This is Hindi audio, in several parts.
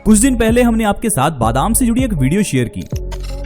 कुछ दिन पहले हमने आपके साथ बादाम से जुड़ी एक वीडियो शेयर की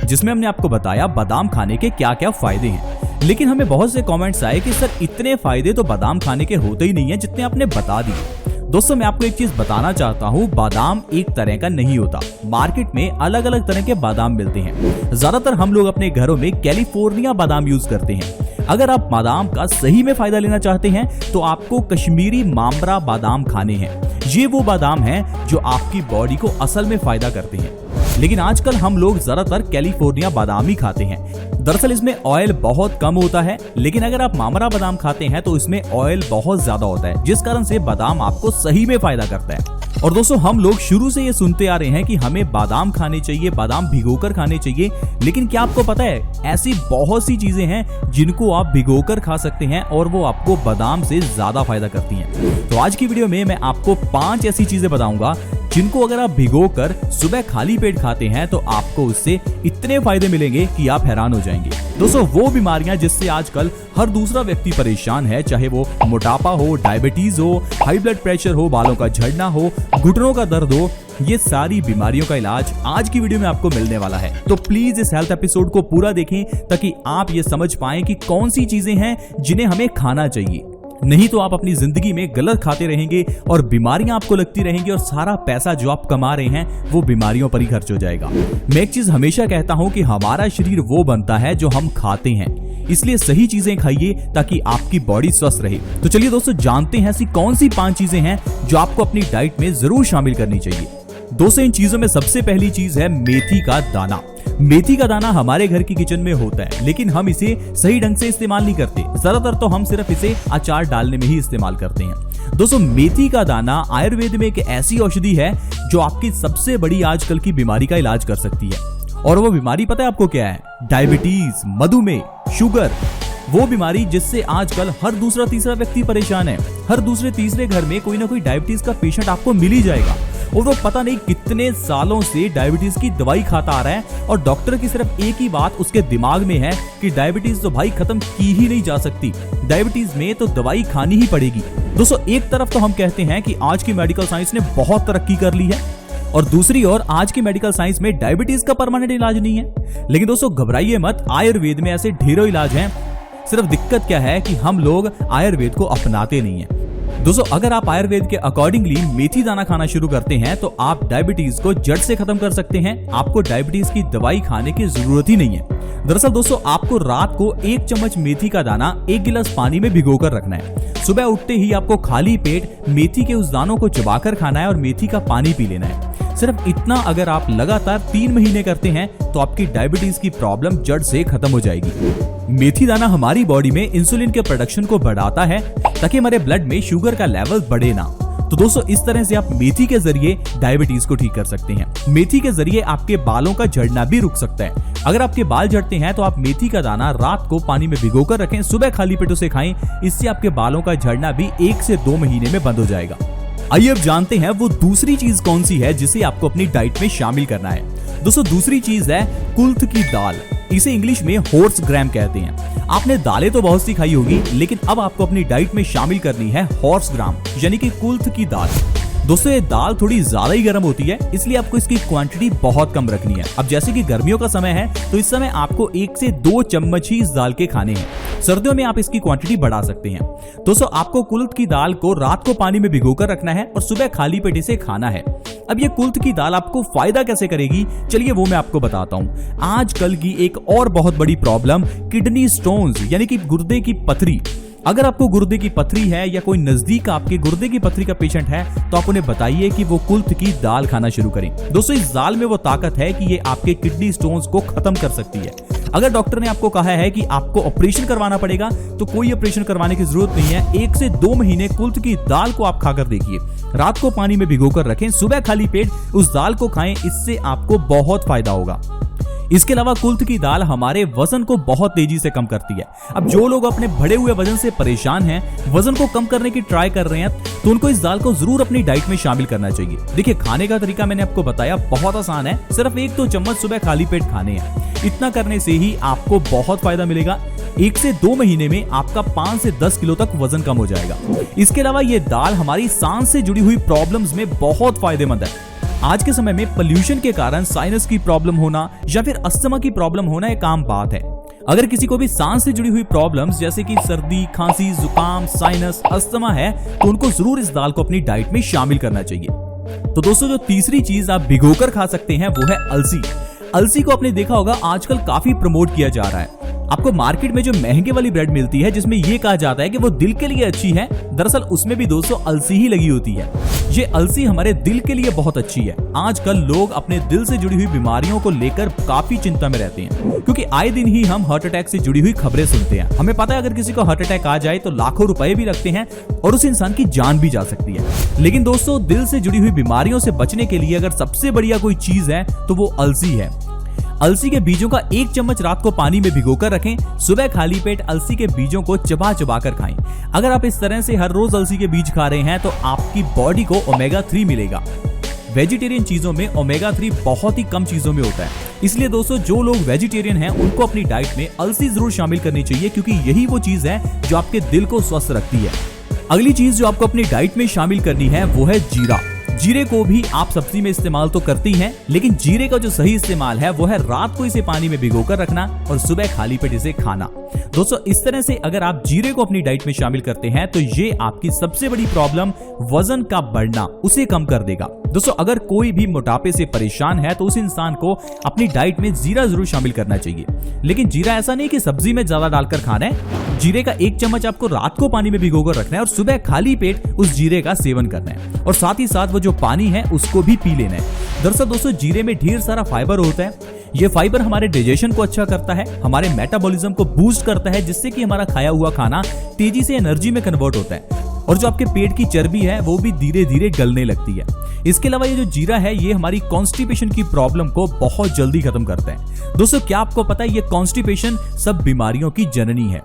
जिसमें हमने आपको बताया बादाम खाने के क्या क्या फायदे हैं। लेकिन हमें बहुत से कमेंट्स आए कि सर इतने फायदे तो बादाम खाने के होते ही नहीं है जितने आपने बता दिए। दोस्तों मैं आपको एक चीज बताना चाहता हूँ, बादाम एक तरह का नहीं होता। मार्केट में अलग अलग तरह के बादाम मिलते हैं। ज्यादातर हम लोग अपने घरों में कैलिफोर्निया बादाम यूज करते हैं। अगर आप बादाम का सही में फायदा लेना चाहते हैं तो आपको कश्मीरी मामरा बादाम खाने हैं। ये वो बादाम हैं जो आपकी बॉडी को असल में फायदा करते हैं। लेकिन आजकल हम लोग ज्यादातर कैलिफोर्निया बादाम ही खाते हैं। दरअसल इसमें ऑयल बहुत कम होता है, लेकिन अगर आप मामरा बादाम खाते हैं तो इसमें ऑयल बहुत ज्यादा होता है, जिस कारण से बादाम आपको सही में फायदा करता है। और दोस्तों हम लोग शुरू से ये सुनते आ रहे हैं कि हमें बादाम खाने चाहिए, बादाम भिगोकर खाने चाहिए। लेकिन क्या आपको पता है ऐसी बहुत सी चीजें हैं जिनको आप भिगोकर खा सकते हैं और वो आपको बादाम से ज्यादा फायदा करती हैं। तो आज की वीडियो में मैं आपको 5 ऐसी चीजें बताऊंगा जिनको अगर आप भिगोकर सुबह खाली पेट खाते हैं तो आपको उससे इतने फायदे मिलेंगे कि आप हैरान हो जाएंगे। दोस्तों वो बीमारियां जिससे आजकल हर दूसरा व्यक्ति परेशान है, चाहे वो मोटापा हो, डायबिटीज हो, हाई ब्लड प्रेशर हो, बालों का झड़ना हो, घुटनों का दर्द हो, ये सारी बीमारियों का इलाज आज की वीडियो में आपको मिलने वाला है। तो प्लीज इस हेल्थ एपिसोड को पूरा देखें ताकि आप ये समझ पाएं कि कौन सी चीजें हैं जिन्हें हमें खाना चाहिए। नहीं तो आप अपनी जिंदगी में गलत खाते रहेंगे और बीमारियां आपको लगती रहेंगी और सारा पैसा जो आप कमा रहे हैं वो बीमारियों पर ही खर्च हो जाएगा। मैं एक चीज हमेशा कहता हूं कि हमारा शरीर वो बनता है जो हम खाते हैं, इसलिए सही चीजें खाइए ताकि आपकी बॉडी स्वस्थ रहे। तो चलिए दोस्तों जानते हैं ऐसी कौन सी 5 चीजें हैं जो आपको अपनी डाइट में जरूर शामिल करनी चाहिए। दोस्तों इन चीजों में सबसे पहली चीज है मेथी का दाना। मेथी का दाना हमारे घर की किचन में होता है, लेकिन हम इसे सही ढंग से इस्तेमाल नहीं करते। ज्यादातर तो हम सिर्फ इसे अचार डालने में ही इस्तेमाल करते हैं। दोस्तों मेथी का दाना आयुर्वेद में एक ऐसी औषधि है जो आपकी सबसे बड़ी आजकल की बीमारी का इलाज कर सकती है। और वो बीमारी पता है आपको क्या है? डायबिटीज, मधुमेह, शुगर। वो बीमारी जिससे आजकल हर दूसरा तीसरा व्यक्ति परेशान है। हर दूसरे तीसरे घर में कोई ना कोई डायबिटीज का पेशेंट आपको मिल ही जाएगा और वो पता नहीं कितने सालों से डायबिटीज की दवाई खाता आ रहा है और डॉक्टर की सिर्फ एक ही बात उसके दिमाग में है कि डायबिटीज तो भाई खत्म की ही नहीं जा सकती, डायबिटीज में तो दवाई खानी ही पड़ेगी। दोस्तों एक तरफ तो हम कहते हैं कि आज की मेडिकल साइंस ने बहुत तरक्की कर ली है और दूसरी ओर आज की मेडिकल साइंस में डायबिटीज का परमानेंट इलाज नहीं है। लेकिन दोस्तों घबराइए मत, आयुर्वेद में ऐसे ढेरों इलाज हैं। सिर्फ दिक्कत क्या है कि हम लोग आयुर्वेद को अपनाते नहीं है। दोस्तों अगर आप आयुर्वेद के अकॉर्डिंगली मेथी दाना खाना शुरू करते हैं तो आप डायबिटीज को जड़ से खत्म कर सकते हैं। आपको डायबिटीज की दवाई खाने की जरूरत ही नहीं है। दरअसल दोस्तों आपको रात को 1 चम्मच मेथी का दाना 1 गिलास पानी में भिगोकर रखना है। सुबह उठते ही आपको खाली पेट मेथी के उस दानों को चबाकर खाना है और मेथी का पानी पी लेना है। सिर्फ इतना अगर आप लगातार 3 महीने करते हैं तो आपकी डायबिटीज की प्रॉब्लम जड़ से खत्म हो जाएगी। मेथी दाना हमारी बॉडी में इंसुलिन के प्रोडक्शन को बढ़ाता है ताकि हमारे ब्लड में शुगर का लेवल बढ़े ना। तो दोस्तों इस तरह से आप मेथी के जरिए डायबिटीज को ठीक कर सकते हैं। मेथी के जरिए आपके बालों का झड़ना भी रुक सकता है। अगर आपके बाल झड़ते हैं तो आप मेथी का दाना रात को पानी में भिगोकर रखें, सुबह खाली पेट उसे खाएं। इससे आपके बालों का झड़ना भी 1 से 2 महीने में बंद हो जाएगा। आइए अब जानते हैं वो दूसरी चीज कौन सी है जिसे आपको अपनी डाइट में शामिल करना है। दोस्तों दूसरी चीज है कुल्थ की दाल। इसे इंग्लिश में हॉर्स ग्राम कहते हैं। आपने दालें तो बहुत सी खाई होगी, लेकिन अब आपको अपनी डाइट में शामिल करनी है हॉर्स ग्राम यानी कि कुल्थ की दाल। दोस्तों ये दाल थोड़ी ज्यादा ही गर्म होती है, इसलिए आपको इसकी क्वांटिटी बहुत कम रखनी है। अब जैसे कि गर्मियों का समय है तो इस समय आपको 1 से 2 चम्मच ही इस दाल के खाने हैं। सर्दियों में आप इसकी क्वांटिटी बढ़ा सकते हैं। दोस्तों आपको कुल्थ की दाल को रात को पानी में भिगोकर रखना है और सुबह खाली पेट इसे खाना है। अब ये कुल्थ की दाल आपको फायदा कैसे करेगी, चलिए वो मैं आपको बताता हूँ। आजकल की एक और बहुत बड़ी प्रॉब्लम किडनी स्टोन्स यानी कि गुर्दे की पथरी। अगर आपको गुर्दे की पथरी है या कोई नजदीक आपके गुर्दे की पथरी का पेशेंट है तो आप उन्हें बताइए कि वो कुल्थ की दाल खाना शुरू करें। दोस्तों इस दाल में वो ताकत है कि ये आपके किडनी स्टोन्स को खत्म कर सकती है। अगर डॉक्टर ने आपको कहा है कि आपको ऑपरेशन करवाना पड़ेगा तो कोई ऑपरेशन करवाने की जरूरत नहीं है। 1 से 2 महीने कुल्थ की दाल को आप खाकर देखिए। रात को पानी में भिगोकर रखें, सुबह खाली पेट उस दाल को खाएं, इससे आपको बहुत फायदा होगा। इसके अलावा कुल्थ की दाल हमारे वजन को बहुत तेजी से कम करती है। अब जो लोग अपने बढ़े हुए वजन से परेशान हैं, वजन को कम करने की ट्राई कर रहे हैं, तो उनको इस दाल को जरूर अपनी डाइट में शामिल करना चाहिए। देखिए खाने का तरीका मैंने आपको बताया, बहुत आसान है। सिर्फ 1-2 चम्मच सुबह खाली पेट खाने हैं। इतना करने से ही आपको बहुत फायदा मिलेगा। 1 से 2 महीने में आपका 5 से 10 किलो तक वजन कम हो जाएगा। इसके अलावा ये दाल हमारी सांस से जुड़ी हुई प्रॉब्लम्स में बहुत फायदेमंद है। आज के समय में पोल्यूशन के कारण साइनस की प्रॉब्लम होना या फिर अस्थमा की प्रॉब्लम होना एक आम बात है। अगर किसी को भी सांस से जुड़ी हुई प्रॉब्लम्स जैसे कि सर्दी, खांसी, जुकाम, साइनस, अस्थमा है तो उनको जरूर इस दाल को अपनी डाइट में शामिल करना चाहिए। तो दोस्तों, जो तीसरी चीज आप भिगोकर खा सकते हैं वो है अलसी। अलसी को आपने देखा होगा आजकल काफी प्रमोट किया जा रहा है। आपको मार्केट में जो महंगे वाली ब्रेड मिलती है जिसमें ये कहा जाता है कि वो दिल के लिए अच्छी है, दरअसल उसमें भी दोस्तों अलसी ही लगी होती है। ये अलसी हमारे दिल के लिए बहुत अच्छी है। आजकल लोग अपने दिल से जुड़ी हुई बीमारियों को लेकर काफी चिंता में रहते हैं, क्योंकि आए दिन ही हम हार्ट अटैक से जुड़ी हुई खबरें सुनते हैं। हमें पता है अगर किसी को हार्ट अटैक आ जाए तो लाखों रुपए भी लगते हैं और उस इंसान की जान भी जा सकती है। लेकिन दोस्तों, दिल से जुड़ी हुई बीमारियों से बचने के लिए अगर सबसे बढ़िया कोई चीज है तो वो अलसी है। अलसी के बीजों का 1 चम्मच रात को पानी में भिगोकर रखें। सुबह खाली पेट अलसी के बीजों को चबा चबा कर खाएं। अगर आप इस तरह से हर रोज अलसी के बीज खा रहे हैं तो आपकी बॉडी को ओमेगा 3 मिलेगा। वेजिटेरियन चीजों में ओमेगा 3 बहुत ही कम चीजों में होता है। इसलिए दोस्तों, जो लोग वेजिटेरियन हैं उनको अपनी डाइट में अलसी जरूर शामिल करनी चाहिए, क्योंकि यही वो चीज है जो आपके दिल को स्वस्थ रखती है। अगली चीज जो आपको अपनी डाइट में शामिल करनी है वो है जीरा। जीरे को भी आप सब्जी में इस्तेमाल तो करती हैं, लेकिन जीरे का जो सही इस्तेमाल है वो है रात को इसे पानी में भिगोकर रखना और सुबह खाली पेट इसे खाना। दोस्तों, इस तरह से अगर आप जीरे को अपनी डाइट में शामिल करते हैं तो ये आपकी सबसे बड़ी प्रॉब्लम वजन का बढ़ना उसे कम कर देगा। दोस्तों, अगर कोई भी मोटापे से परेशान है तो उस इंसान को अपनी डाइट में जीरा जरूर शामिल करना चाहिए। लेकिन जीरा ऐसा नहीं कि सब्जी में ज्यादा डालकर खाना है। जीरे का 1 चम्मच आपको रात को पानी में भिगोकर रखना है और सुबह खाली पेट उस जीरे का सेवन करना है, और साथ ही साथ वो जो पानी है उसको भी पी लेना है। दरअसल दोस्तों, जीरे में ढेर सारा फाइबर होता है। ये फाइबर हमारे डाइजेशन को अच्छा करता है, हमारे मेटाबॉलिज्म को बूस्ट करता है, जिससे कि हमारा खाया हुआ खाना तेजी से एनर्जी में कन्वर्ट होता है और जो आपके पेट की चर्बी है वो भी धीरे धीरे गलने लगती है। इसके अलावा ये जो जीरा है ये हमारी कॉन्स्टिपेशन की प्रॉब्लम को बहुत जल्दी खत्म करता है। दोस्तों, क्या आपको पता है ये कॉन्स्टिपेशन सब बीमारियों की जननी है।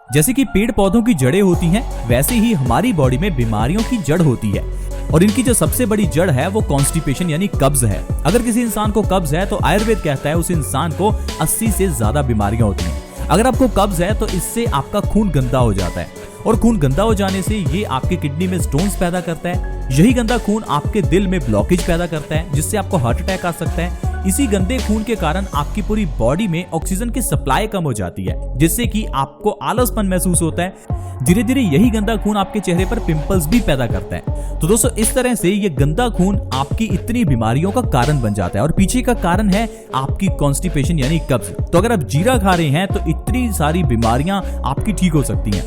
जैसे कि पेड़ पौधों की जड़ें होती हैं, वैसे ही हमारी बॉडी में बीमारियों की जड़ होती है, और इनकी जो सबसे बड़ी जड़ है वो कॉन्स्टिपेशन यानी कब्ज है। अगर किसी इंसान को कब्ज है तो आयुर्वेद कहता है उस इंसान को 80 से ज्यादा बीमारियां होती हैं। अगर आपको कब्ज है तो इससे आपका खून गंदा हो जाता है, और खून गंदा हो जाने से ये आपके किडनी में स्टोन्स पैदा करता है। यही गंदा खून आपके दिल में ब्लॉकेज पैदा करता है, जिससे आपको हार्ट अटैक आ सकता है। इसी गंदे खून के कारण आपकी पूरी बॉडी में ऑक्सीजन की सप्लाई कम हो जाती है, जिससे कि आपको आलसपन महसूस होता है। धीरे धीरे यही गंदा खून आपके चेहरे पर पिंपल्स भी पैदा करता है। तो दोस्तों, इस तरह से ये गंदा खून आपकी इतनी बीमारियों का कारण बन जाता है, और पीछे का कारण है आपकी कॉन्स्टिपेशन यानी कब्ज। तो अगर आप जीरा खा रहे हैं तो इतनी सारी बीमारियां आपकी ठीक हो सकती हैं।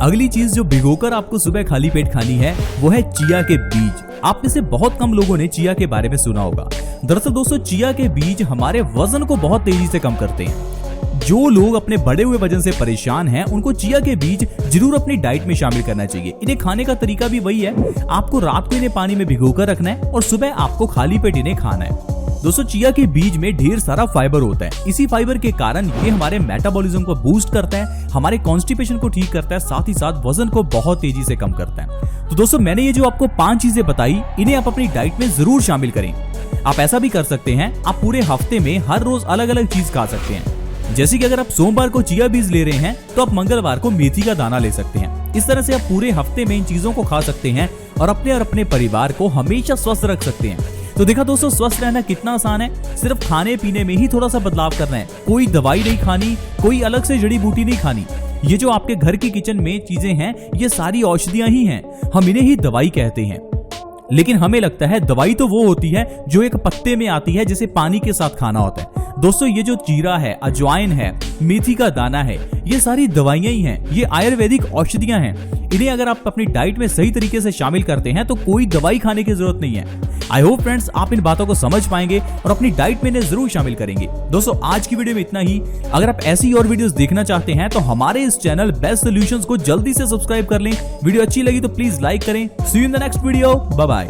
अगली चीज जो भिगोकर आपको सुबह खाली पेट खानी है वो है चिया के बीज। आप में से बहुत कम लोगों ने चिया के बारे में सुना होगा। दरअसल दोस्तों, चिया के बीज हमारे वजन को बहुत तेजी से कम करते हैं। जो लोग अपने बढ़े हुए वजन से परेशान हैं उनको चिया के बीज जरूर अपनी डाइट में शामिल करना चाहिए। इन्हें खाने का तरीका भी वही है, आपको रात को इन्हें पानी में भिगोकर रखना है और सुबह आपको खाली पेट इन्हें खाना है। दोस्तों, चिया के बीज में ढेर सारा फाइबर होता है। इसी फाइबर के कारण ये हमारे मेटाबॉलिज्म को बूस्ट करता है, हमारे कॉन्स्टिपेशन को ठीक करता है, साथ ही साथ वजन को बहुत तेजी से कम करता है। तो दोस्तों, मैंने ये जो आपको 5 चीजें बताई, इन्हें आप अपनी डाइट में जरूर शामिल करें। आप ऐसा भी कर सकते हैं, आप पूरे हफ्ते में हर रोज अलग अलग चीज खा सकते हैं। जैसे कि अगर आप सोमवार को चिया बीज ले रहे हैं तो आप मंगलवार को मेथी का दाना ले सकते हैं। इस तरह से आप पूरे हफ्ते में इन चीजों को खा सकते हैं और अपने परिवार को हमेशा स्वस्थ रख सकते हैं। तो देखा दोस्तों, स्वस्थ रहना कितना आसान है। सिर्फ खाने पीने में ही थोड़ा सा बदलाव करना है। कोई दवाई नहीं खानी, कोई अलग से जड़ी बूटी नहीं खानी। ये जो आपके घर की किचन में चीजें हैं ये सारी औषधियां ही हैं। हम इन्हें ही दवाई कहते हैं, लेकिन हमें लगता है दवाई तो वो होती है जो एक पत्ते में आती है, जिसे पानी के साथ खाना होता है। दोस्तों, ये जो जीरा है, अजवाइन है, मेथी का दाना है, ये सारी दवाइयां ही हैं। ये आयुर्वेदिक औषधियां हैं। इन्हें अगर आप अपनी डाइट में सही तरीके से शामिल करते हैं तो कोई दवाई खाने की जरूरत नहीं है। आई होप फ्रेंड्स आप इन बातों को समझ पाएंगे और अपनी डाइट में इन्हें जरूर शामिल करेंगे। दोस्तों, आज की वीडियो में इतना ही। अगर आप ऐसी और वीडियोस देखना चाहते हैं तो हमारे इस चैनल बेस्ट सॉल्यूशंस को जल्दी से सब्सक्राइब कर लें। वीडियो अच्छी लगी तो प्लीज लाइक करें। See you in the next video. Bye bye.